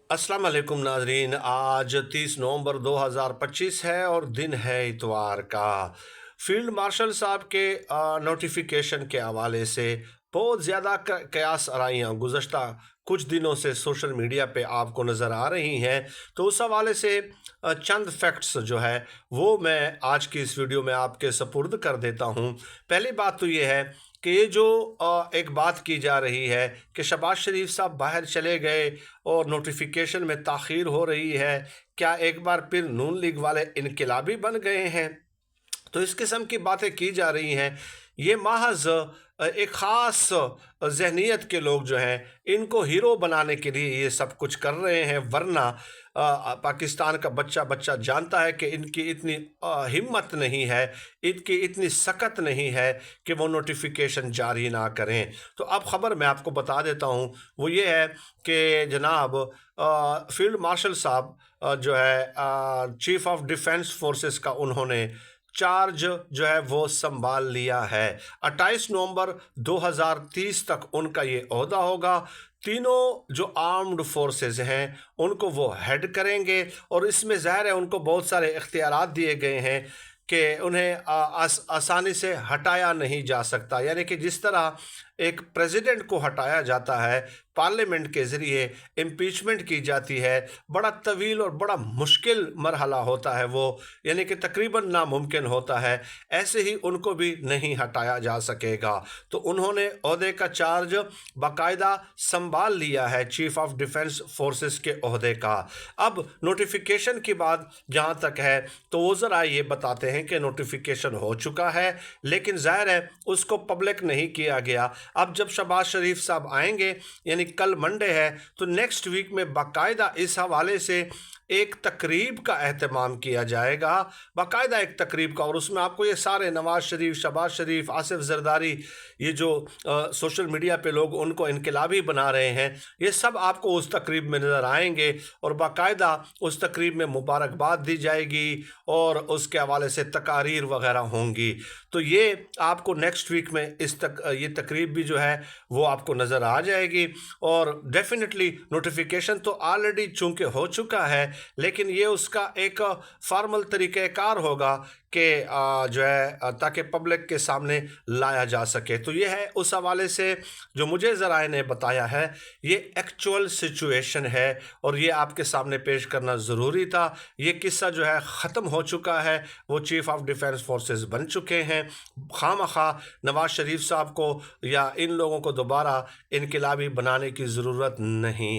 अस्सलाम वालेकुम नाजरीन। आज 30 नवंबर 2025 है और दिन है इतवार का। फील्ड मार्शल साहब के नोटिफिकेशन के हवाले से बहुत ज़्यादा कयास आराइयाँ गुज़श्ता कुछ दिनों से सोशल मीडिया पे आपको नज़र आ रही हैं। तो उस हवाले से चंद फैक्ट्स जो है वो मैं आज की इस वीडियो में आपके सपुर्द कर देता हूँ। पहली बात तो ये है कि ये जो एक बात की जा रही है कि शहबाज शरीफ साहब बाहर चले गए और नोटिफिकेशन में ताख़ीर हो रही है, क्या एक बार फिर नून लीग वाले इनकलाबी बन गए हैं? तो इस किस्म की बातें की जा रही हैं। ये महज एक ख़ास जहनीत के लोग जो हैं इनको हीरो बनाने के लिए ये सब कुछ कर रहे हैं, वरना पाकिस्तान का बच्चा बच्चा जानता है कि इनकी इतनी हिम्मत नहीं है, इनकी इतनी सकत नहीं है कि वो नोटिफिकेशन जारी ना करें। तो अब ख़बर मैं आपको बता देता हूँ, वो ये है कि जनाब फील्ड मार्शल साहब जो है चीफ़ ऑफ डिफेंस फोर्सेस का उन्होंने चार्ज जो है वो संभाल लिया है। 28 नवंबर 2030 तक उनका ये ओहदा होगा। तीनों जो आर्म्ड फोर्सेस हैं उनको वो हेड करेंगे और इसमें ज़ाहिर है उनको बहुत सारे इख्तियारात दिए गए हैं कि उन्हें आसानी से हटाया नहीं जा सकता। यानी कि जिस तरह एक प्रेसिडेंट को हटाया जाता है, पार्लियामेंट के ज़रिए इम्पीचमेंट की जाती है, बड़ा तवील और बड़ा मुश्किल मरहला होता है वो, यानी कि तकरीबन नामुमकिन होता है, ऐसे ही उनको भी नहीं हटाया जा सकेगा। तो उन्होंने ओहदे का चार्ज बाकायदा संभाल लिया है, चीफ़ ऑफ डिफेंस फोर्सेस के ओहदे का। अब नोटिफिकेशन की बात जहाँ तक है तो वो ज़रा ये बताते हैं कि नोटिफिकेशन हो चुका है, लेकिन ज़ाहिर है उसको पब्लिक नहीं किया गया। अब जब शहबाज शरीफ साहब आएंगे, यानी कल मंडे है, तो नेक्स्ट वीक में बाकायदा इस हवाले से एक तकरीब का एहतमाम किया जाएगा, बाकायदा एक तकरीब का, और उसमें आपको ये सारे नवाज शरीफ, शहबाज शरीफ, आसिफ जरदारी, ये जो सोशल मीडिया पे लोग उनको इनकलाबी बना रहे हैं, ये सब आपको उस तकरीब में नज़र आएंगे और बाकायदा उस तकरीब में मुबारकबाद दी जाएगी और उसके हवाले से तकारीर वगैरह होंगी। तो ये आपको नेक्स्ट वीक में ये तकरीब भी जो है वो आपको नज़र आ जाएगी। और डेफिनेटली नोटिफिकेशन तो ऑलरेडी चूँकि हो चुका है, लेकिन ये उसका एक फॉर्मल तरीक़ाकार होगा कि जो है ताकि पब्लिक के सामने लाया जा सके। तो ये है उस हवाले से जो मुझे ज़राए ने बताया है, ये एक्चुअल सिचुएशन है और ये आपके सामने पेश करना ज़रूरी था। ये किस्सा जो है ख़त्म हो चुका है, वो चीफ़ ऑफ डिफेंस फोर्सेस बन चुके हैं। खामखा नवाज शरीफ साहब को या इन लोगों को दोबारा इनकलाबी बनाने की ज़रूरत नहीं।